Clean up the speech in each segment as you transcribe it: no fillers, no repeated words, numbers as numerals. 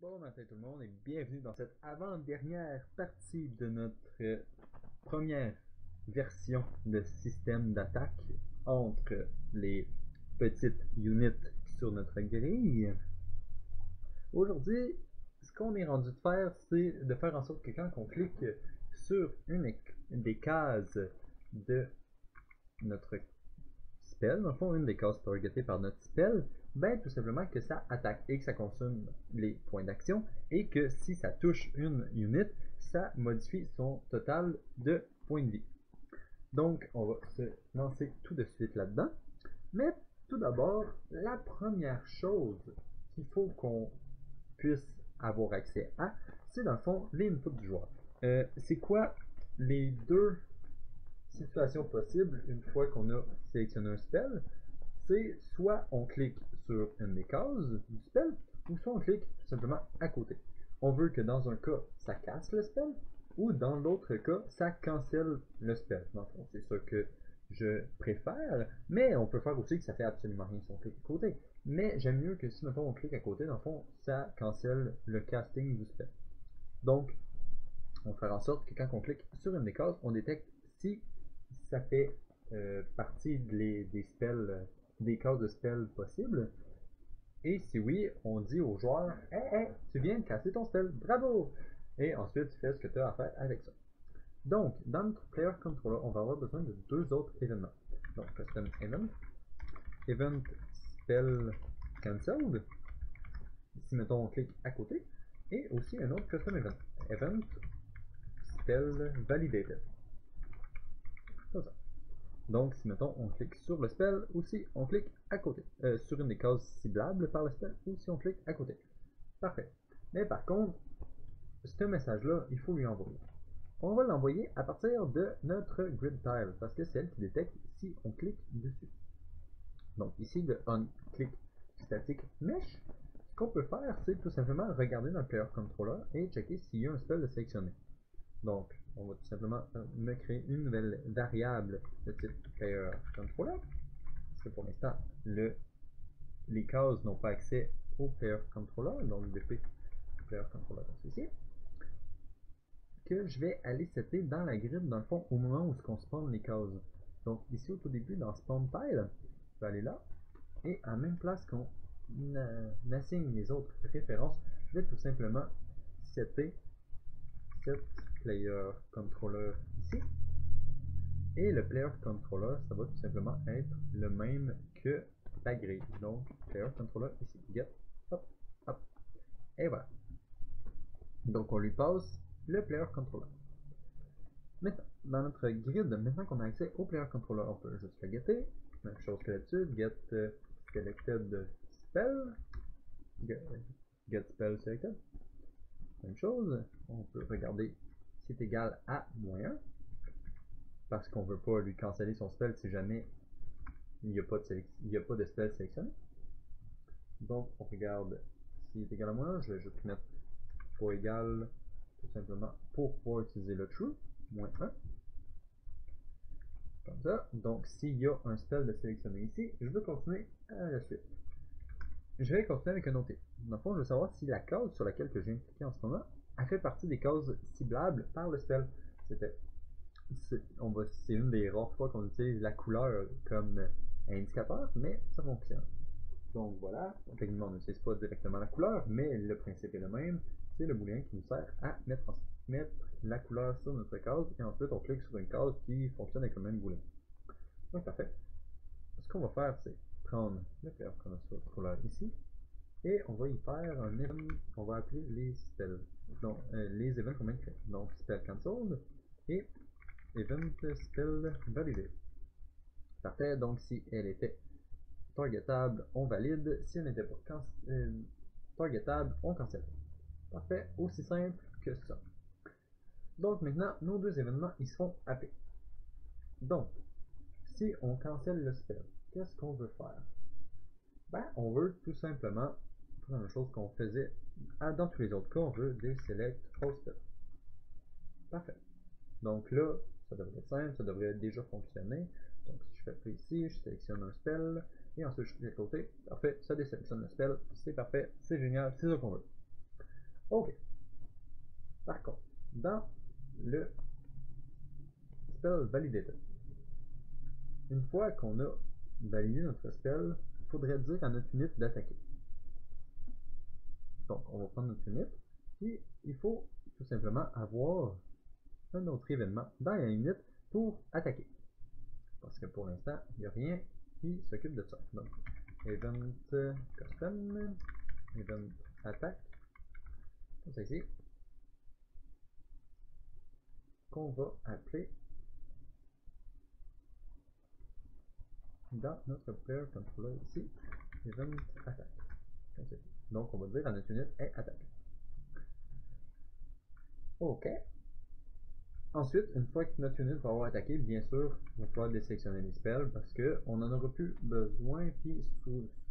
Bon matin tout le monde et bienvenue dans cette avant-dernière partie de notre première version de système d'attaque entre les petites units sur notre grille. Aujourd'hui, ce qu'on est rendu de faire, c'est de faire en sorte que quand on clique sur une des cases de notre spell, dans le fond, une des cases targetées par notre spell, ben tout simplement que ça attaque et que ça consomme les points d'action et que si ça touche une unit, ça modifie son total de points de vie. Donc, on va se lancer tout de suite là-dedans. Mais tout d'abord, la première chose qu'il faut qu'on puisse avoir accès à, c'est dans le fond les inputs du joueur. C'est quoi les deux situations possibles une fois qu'on a sélectionné un spell? C'est soit on clique sur une des cases du spell, ou soit on clique tout simplement à côté. On veut que dans un cas, ça casse le spell, ou dans l'autre cas, ça cancelle le spell. Dans le fond, c'est ça que je préfère, mais on peut faire aussi que ça fait absolument rien si on clique à côté. Mais j'aime mieux que si mettons on clique à côté, dans le fond, ça cancelle le casting du spell. Donc, on va faire en sorte que quand on clique sur une des cases, on détecte si ça fait partie des spells, des cases de spells possibles. Et si oui, on dit au joueur hey, tu viens de casser ton spell, bravo! Et ensuite, tu fais ce que tu as à faire avec ça. Donc, dans notre player controller, on va avoir besoin de deux autres événements. Donc, custom event, event spell cancelled, si mettons on clique à côté, et aussi un autre custom event, event spell validated. Comme ça. Donc, si mettons on clique sur le spell, ou si on clique à côté, sur une des cases ciblables par le spell, ou si on clique à côté. Parfait. Mais par contre, ce message-là, il faut lui envoyer. On va l'envoyer à partir de notre grid tile, parce que c'est elle qui détecte si on clique dessus. Donc ici, le onClick static mesh, ce qu'on peut faire, c'est tout simplement regarder dans le player controller et checker s'il y a un spell de sélectionner. Donc, on va tout simplement me créer une nouvelle variable de type player controller, parce que pour l'instant, les cases n'ont pas accès au player controller, donc BP player controller comme ceci, que je vais aller setter dans la grid, dans le fond, au moment où on spawn les cases. Donc ici, au tout début, dans Spawn Tile, je vais aller là, et en même place qu'on assigne les autres références, je vais tout simplement setter set player controller ici. Et le player controller, ça va tout simplement être le même que la grille. Donc, player controller ici, get, hop, hop, et voilà. Donc, on lui passe le player controller. Maintenant, dans notre grid, maintenant qu'on a accès au player controller, on peut juste le getter. Même chose que d'habitude, get selected spell, get spell selected. Même chose, on peut regarder si c'est égal à -1, parce qu'on ne veut pas lui canceller son spell si jamais il n'y a pas de spell sélectionné. Donc on regarde s'il est égal à -1, je vais juste mettre pas égal, tout simplement pour pouvoir utiliser le true, -1. Comme ça. Donc s'il y a un spell de sélectionner ici, je veux continuer à la suite. Je vais continuer avec un autre. Dans le fond, je veux savoir si la case sur laquelle je viens de cliquer en ce moment, elle fait partie des cases ciblables par le spell. C'est une des rares fois qu'on utilise la couleur comme indicateur, mais ça fonctionne. Donc voilà, techniquement on n'utilise pas directement la couleur, mais le principe est le même. C'est le booléen qui nous sert à mettre la couleur sur notre case, et ensuite on clique sur une case qui fonctionne avec le même booléen. Donc parfait. Ce qu'on va faire, c'est prendre le player controller ici, et on va y faire un event qu'on va appeler les spells. Donc les events qu'on vient de créer. Donc spell cancelled et event spell validé. Parfait, donc si elle était targetable, on valide. Si elle n'était pas targetable, on cancelle. Parfait, aussi simple que ça. Donc maintenant, nos deux événements, ils seront happés. Donc, si on cancelle le spell, qu'est-ce qu'on veut faire? Ben, on veut tout simplement faire la même chose qu'on faisait dans tous les autres cas, on veut deselect all spell. Parfait. Donc là, ça devrait être simple, ça devrait déjà fonctionner. Donc si je fais ça ici, je sélectionne un spell, et ensuite je clique à côté. Parfait, ça désélectionne le spell, c'est parfait, c'est génial, c'est ça qu'on veut. Ok. Par contre, dans le spell validated, une fois qu'on a validé notre spell, il faudrait dire à notre unit d'attaquer. Donc, on va prendre notre unit, puis il faut tout simplement avoir un autre événement dans la unit pour attaquer. Parce que pour l'instant, il n'y a rien qui s'occupe de ça. Donc, event custom, event attack, comme ça ici, qu'on va appeler dans notre player controller ici, event attack. Comme ça ici. Donc, on va dire à notre unit, hey, attaque. OK. Ensuite, une fois que notre unit va avoir attaqué, bien sûr, il va falloir désélectionner les spells parce qu'on n'en aura plus besoin, puis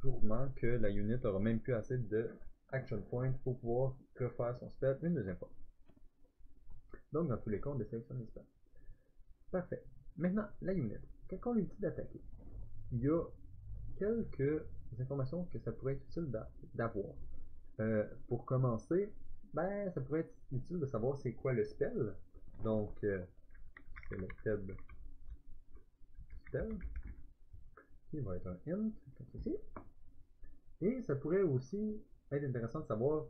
sûrement que la unit aura même plus assez de action points pour pouvoir refaire son spell une deuxième fois. Donc, dans tous les cas, on désélectionne les spells. Parfait. Maintenant, la unit. Quand on lui dit d'attaquer, il y a quelques informations que ça pourrait être utile d'avoir. Pour commencer, ben, ça pourrait être utile de savoir c'est quoi le spell. Donc, selected spell, qui va être un int, comme ceci. Et ça pourrait aussi être intéressant de savoir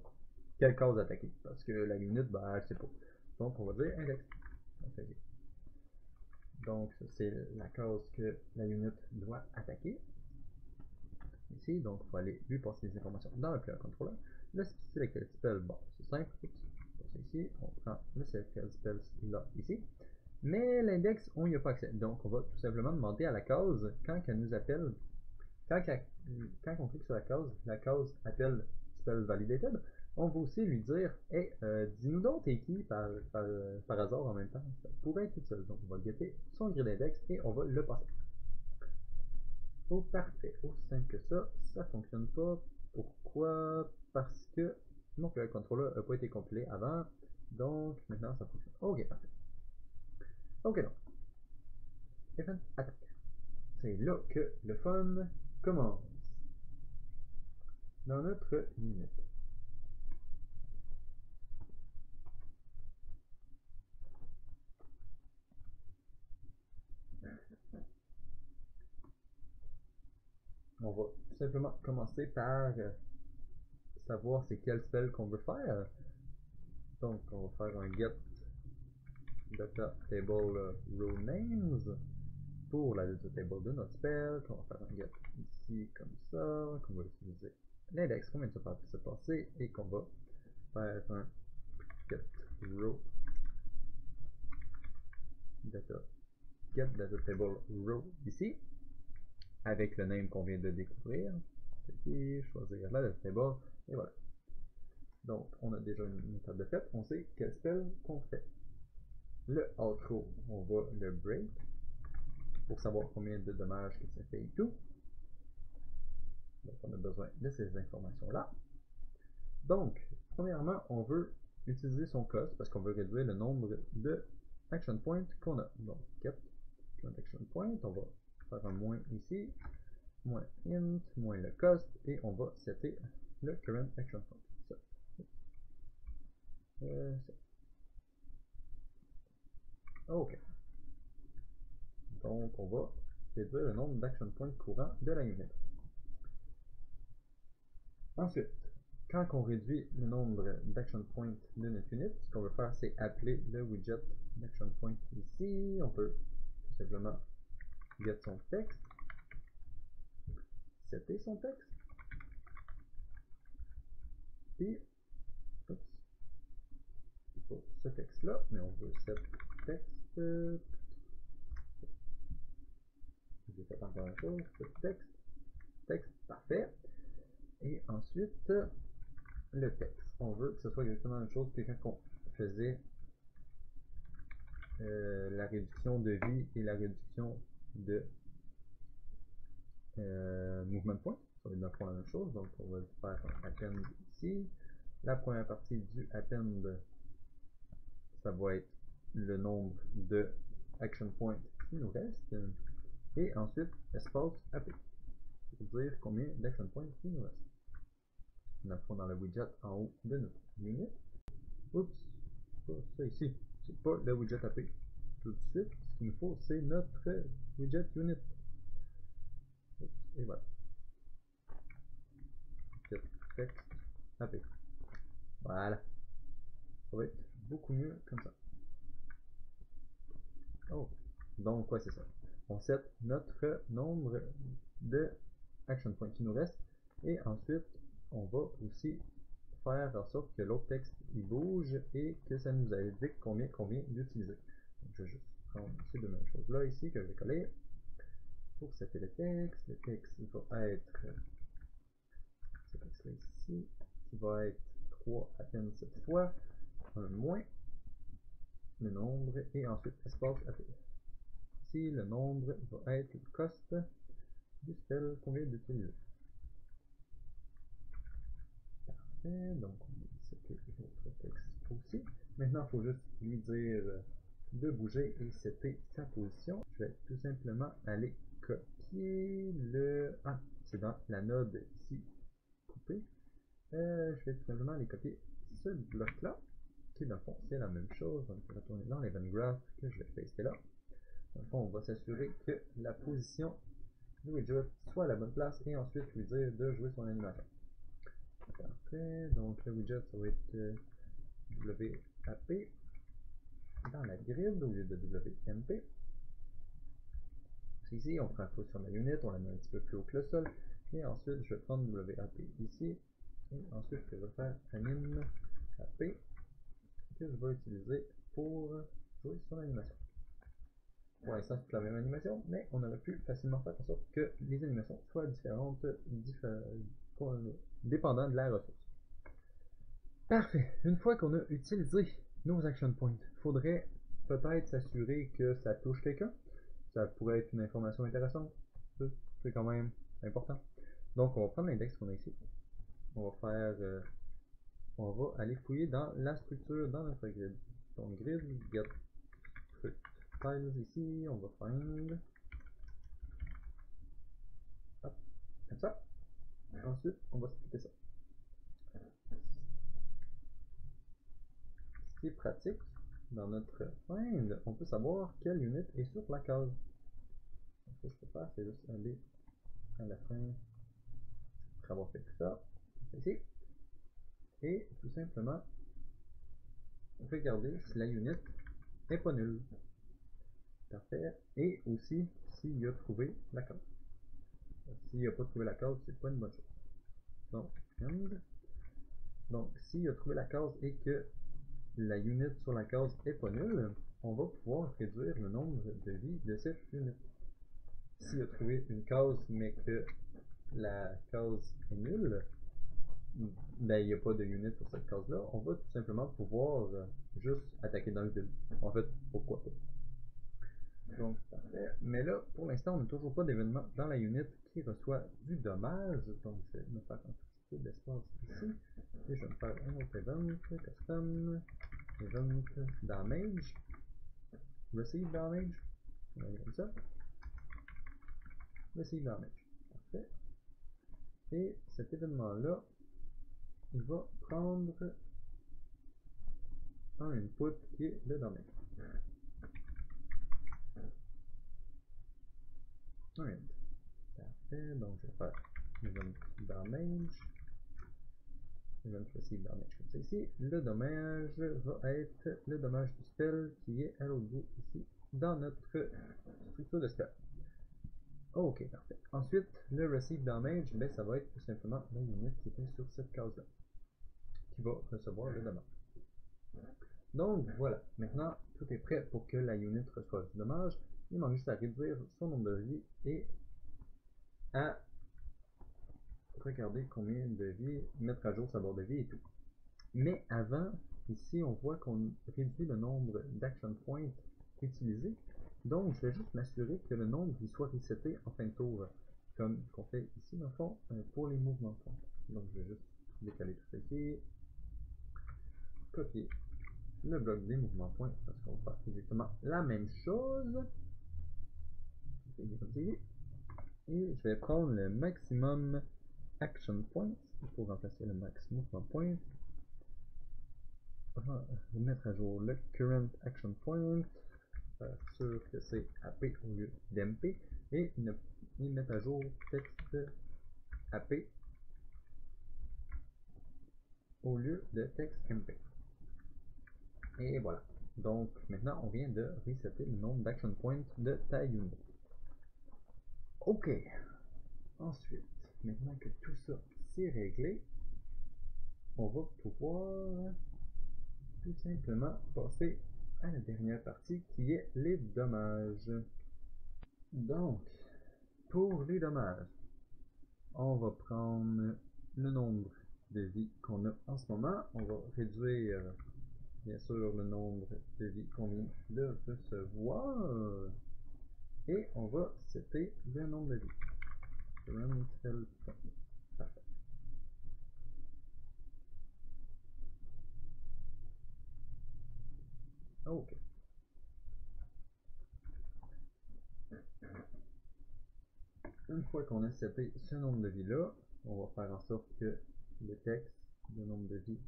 quelle case attaquer, parce que la unit, ben, elle sait pas. Donc, on va dire index. Donc, c'est la case que la unit doit attaquer. Ici, donc il faut aller lui passer les informations dans le player controller. Le selected spell, bon, c'est simple. Ici, on prend le selected spell là, ici. Mais l'index, on n'y a pas accès. Donc, on va tout simplement demander à la case, quand elle nous appelle, quand on clique sur la case appelle spell validated, on va aussi lui dire, hey, dis-nous donc t'es qui par hasard en même temps. Ça pourrait être utile. Donc, on va getter son grid index et on va le passer. Oh, parfait. Aussi simple que ça fonctionne pas. Pourquoi? Parce que mon player controller n'a pas été compilé avant. Donc, maintenant, ça fonctionne. Ok, parfait. Ok, donc. Event attack. C'est là que le fun commence. Dans notre unit. On va tout simplement commencer par savoir c'est quel spell qu'on veut faire. Donc, on va faire un get data table row names pour la data table de notre spell. On va faire un get ici comme ça, qu'on va utiliser l'index qu'on vient de se passer et qu'on va faire un get row data get data table row ici avec le name qu'on vient de découvrir. Ici, choisir la data table et voilà. Donc, on a déjà une méthode de fait, on sait quel spell qu'on fait. Le outro, on va le break pour savoir combien de dommages que ça fait et tout. Donc, on a besoin de ces informations-là. Donc, premièrement, on veut utiliser son cost parce qu'on veut réduire le nombre de action points qu'on a. Donc, get action point, on va faire un moins ici, moins int, moins le cost, et on va setter le current action point. Ça. Ça. Ok. Donc, on va réduire le nombre d'action points courants de la unit. Ensuite, quand on réduit le nombre d'action points de notre unit, ce qu'on veut faire, c'est appeler le widget d'action point ici. On peut tout simplement get son texte, setter son texte, puis, oups, pas ce texte-là, mais on veut set texte, j'ai fait encore une chose, texte, parfait, et ensuite, le texte. On veut que ce soit exactement la même chose que quand on faisait la réduction de vie et la réduction de mouvement de point. Ça va être la même chose, donc on va faire un append ici. La première partie du append, ça va être le nombre de action points qui nous reste. Et ensuite, espace appel, pour dire combien d'action points il nous reste. dans le widget en haut de notre unit. Oups, pas ça ici, c'est pas le widget AP. Tout de suite, ce qu'il nous faut, c'est notre widget unit. Oups, et voilà. Text AP. Voilà. Ça va être beaucoup mieux comme ça. Oh. Donc, ouais, c'est ça. On set notre nombre de action points qui nous reste. Et ensuite, on va aussi faire en sorte que l'autre texte il bouge et que ça nous indique combien qu'on vient d'utiliser. Je vais juste prendre ces deux mêmes choses là ici que je vais coller pour setter le texte. Le texte va être ce texte là ici qui va être 3 à peine cette fois, un moins le nombre et ensuite espace AP. Ici le nombre va être le cost du spell qu'on vient d'utiliser. Parfait, donc on va setter notre texte aussi. Maintenant, il faut juste lui dire de bouger et setter sa position. Je vais tout simplement aller copier le... Ah, c'est dans la node ici, coupé. Je vais tout simplement aller copier ce bloc-là, qui dans le fond, c'est la même chose. Donc, je vais retourner dans l'event graph que je vais paster là. Dans le fond, on va s'assurer que la position du widget soit à la bonne place et ensuite lui dire de jouer son animation. Parfait, donc le widget, ça va être WAP dans la grid au lieu de WMP. Ici, on prend un pouce sur la unit, on la met un petit peu plus haut que le sol. Et ensuite, je vais prendre WAP ici. Et ensuite, je vais faire anim AP que je vais utiliser pour jouer sur l'animation. Pour l'instant, c'est la même animation, mais on aurait pu facilement faire en sorte que les animations soient différentes, dépendant de la ressource. Parfait. Une fois qu'on a utilisé nos action points, il faudrait peut-être s'assurer que ça touche quelqu'un. Ça pourrait être une information intéressante. C'est quand même important. Donc, on va prendre l'index qu'on a ici. On va faire... on va aller fouiller dans la structure dans notre grid. Donc, grid, get struct tiles ici. On va find. Hop, comme ça. Ensuite, on va splitter ça. Ce qui est pratique, dans notre find, on peut savoir quelle unit est sur la case. Donc, ce que je peux faire, c'est juste aller à la fin, après avoir fait tout ça, ici, et tout simplement regarder si la unit n'est pas nulle. Parfait. Et aussi, s'il a trouvé la case. S'il n'a pas trouvé la case, c'est pas une bonne chose. Donc, end. Donc, s'il a trouvé la case et que la unit sur la case est pas nulle, on va pouvoir réduire le nombre de vies de cette unit. S'il a trouvé une case mais que la case est nulle, ben il n'y a pas de unit sur cette case là, on va tout simplement pouvoir juste attaquer dans le vide. En fait, pourquoi pas. Donc, parfait. Mais là, pour l'instant, on n'a toujours pas d'événement dans la unit qui reçoit du dommage. Donc, je vais me faire un petit peu d'espace ici. Et je vais me faire un autre event, custom, event damage, receive damage. On va aller comme ça. Receive damage. Parfait. Et cet événement-là, il va prendre un input qui est le damage. Alright. Parfait. Donc, je vais faire event damage. Event receive damage comme ça ici. Le dommage va être le dommage du spell qui est à l'autre bout ici dans notre structure de spell. Ok, parfait. Ensuite, le receive damage, ben, ça va être tout simplement la unit qui est sur cette case-là qui va recevoir le dommage. Donc voilà, maintenant tout est prêt pour que la unit reçoive du dommage. Il manque juste à réduire son nombre de vies et à regarder combien de vies, mettre à jour sa barre de vie et tout. Mais avant, ici on voit qu'on réduit le nombre d'action points utilisés. Donc je vais juste m'assurer que le nombre il soit reseté en fin de tour, comme qu'on fait ici dans le fond pour les mouvements de points. Donc je vais juste décaler tout ça ici, copier le bloc des mouvements de points parce qu'on va faire exactement la même chose. Et je vais prendre le maximum action points pour remplacer le max movement points. Remettre à jour le current action point, sûr que c'est AP au lieu d'MP, et mettre à jour texte AP au lieu de texte MP. Et voilà. Donc maintenant on vient de resetter le nombre d'action points de ta unit. Ok. Ensuite, maintenant que tout ça c'est réglé, on va pouvoir tout simplement passer à la dernière partie qui est les dommages. Donc, pour les dommages, on va prendre le nombre de vies qu'on a en ce moment. On va réduire bien sûr le nombre de vies qu'on vient de recevoir. Et on va setter le nombre de vies. Parfait. Ok. Une fois qu'on a seté ce nombre de vies là, on va faire en sorte que le texte, le nombre de vies,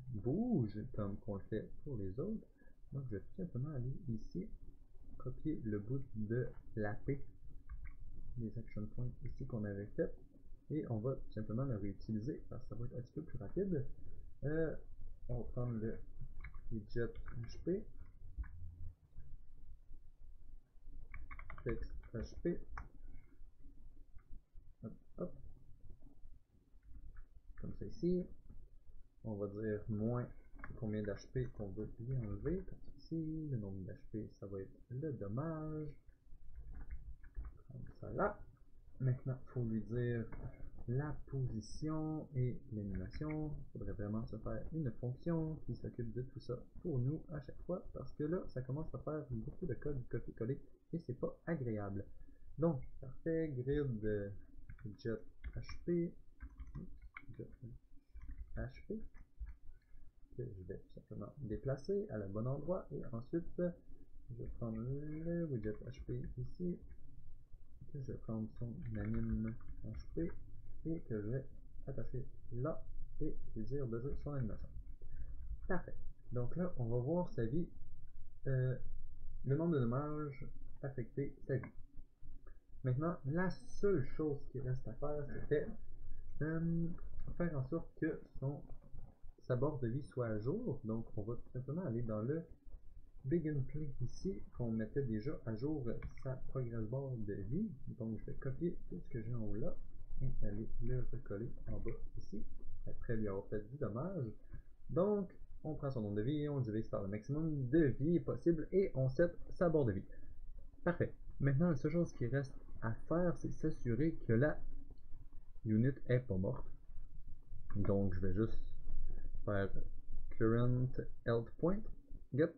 bouge comme qu'on le fait pour les autres. Donc je vais tout simplement aller ici, copier le bout de l'AP des action points ici qu'on avait fait, et on va tout simplement le réutiliser parce que ça va être un petit peu plus rapide. On va prendre le widget HP, texte HP, hop, hop, comme ça ici. On va dire moins combien d'HP qu'on veut lui enlever, comme ça ici. Le nombre d'HP, ça va être le dommage. Comme ça là. Maintenant, il faut lui dire la position et l'animation. Il faudrait vraiment se faire une fonction qui s'occupe de tout ça pour nous à chaque fois, parce que là, ça commence à faire beaucoup de code copier-coller et c'est pas agréable. Donc, parfait, grid jet HP, HP, que je vais tout simplement déplacer à la bon endroit, et ensuite, je vais prendre le widget HP ici, que je vais prendre son anime HP, et que je vais attacher là, et lui dire de jouer son animation. Parfait. Donc là, on va voir sa vie, le nombre de dommages affectés, sa vie. Maintenant, la seule chose qui reste à faire, c'était faire en sorte que sa barre de vie soit à jour. Donc, on va tout simplement aller dans le Begin Play ici, qu'on mettait déjà à jour sa progress bar de vie. Donc, je vais copier tout ce que j'ai en haut là et aller le recoller en bas ici, après lui avoir fait du dommage. Donc, on prend son nombre de vie, on divise par le maximum de vie possible et on set sa barre de vie. Parfait. Maintenant, la seule chose qui reste à faire, c'est s'assurer que la unit est pas morte. Donc, je vais juste faire current health point, get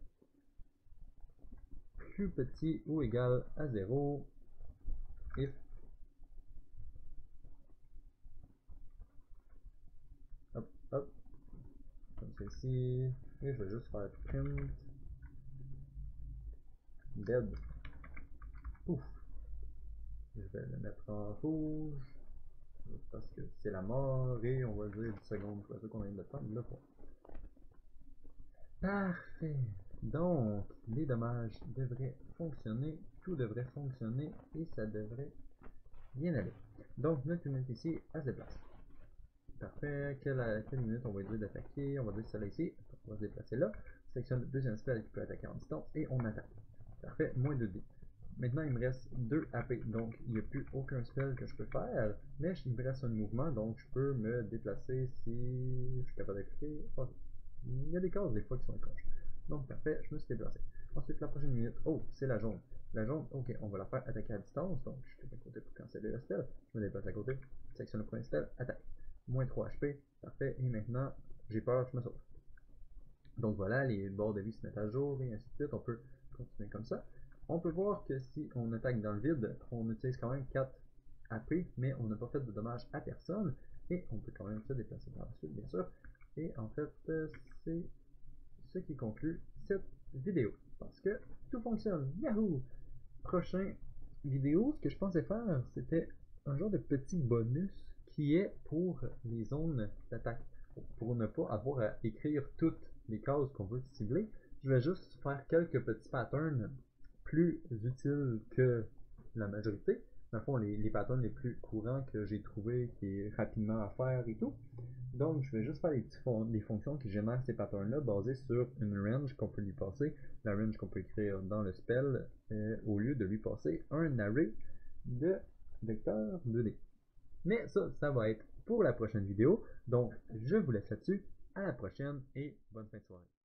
plus petit ou égal à 0 if hop hop comme ceci, et je vais juste faire print dead. Ouf, je vais le mettre en rouge parce que c'est la mort, et on va dire 10 secondes, c'est qu'on vient de prendre là pour. Parfait. Donc les dommages devraient fonctionner, tout devrait fonctionner et ça devrait bien aller. Donc notre unité ici, elle se déplace. Parfait. Quelle unité on va dire d'attaquer? On va dire celle-là ici. On va se déplacer là. Sélectionne le deuxième spell qui peut attaquer en distance et on attaque. Parfait. Moins 2D. Maintenant, il me reste 2 AP. Donc, il n'y a plus aucun spell que je peux faire. Mais il me reste un mouvement. Donc, je peux me déplacer si je suis capable de cliquer. Okay. Il y a des cases des fois qui sont écorchées. Donc, parfait. Je me suis déplacé. Ensuite, la prochaine unité. Oh, c'est la jaune. La jaune, ok, on va la faire attaquer à distance. Donc, je clique à côté pour canceller le spell. Je me déplace à côté. Sélectionne le premier spell. Attaque. Moins 3 HP, parfait, et maintenant, j'ai peur, je me sauve. Donc voilà, les bords de vie se mettent à jour, et ainsi de suite, on peut continuer comme ça. On peut voir que si on attaque dans le vide, on utilise quand même 4 AP, mais on n'a pas fait de dommages à personne, et on peut quand même se déplacer par la suite, bien sûr. Et en fait, c'est ce qui conclut cette vidéo, parce que tout fonctionne, yahoo! Prochain vidéo, ce que je pensais faire, c'était un genre de petit bonus qui est pour les zones d'attaque. Pour ne pas avoir à écrire toutes les cases qu'on veut cibler, je vais juste faire quelques petits patterns plus utiles que la majorité. Dans le fond, les patterns les plus courants que j'ai trouvé qui est rapidement à faire et tout. Donc, je vais juste faire des fonctions qui génèrent ces patterns-là basées sur une range qu'on peut lui passer, la range qu'on peut écrire dans le spell, au lieu de lui passer un array de vecteurs 2D. Mais ça va être pour la prochaine vidéo. Donc, je vous laisse là-dessus. À la prochaine et bonne fin de soirée.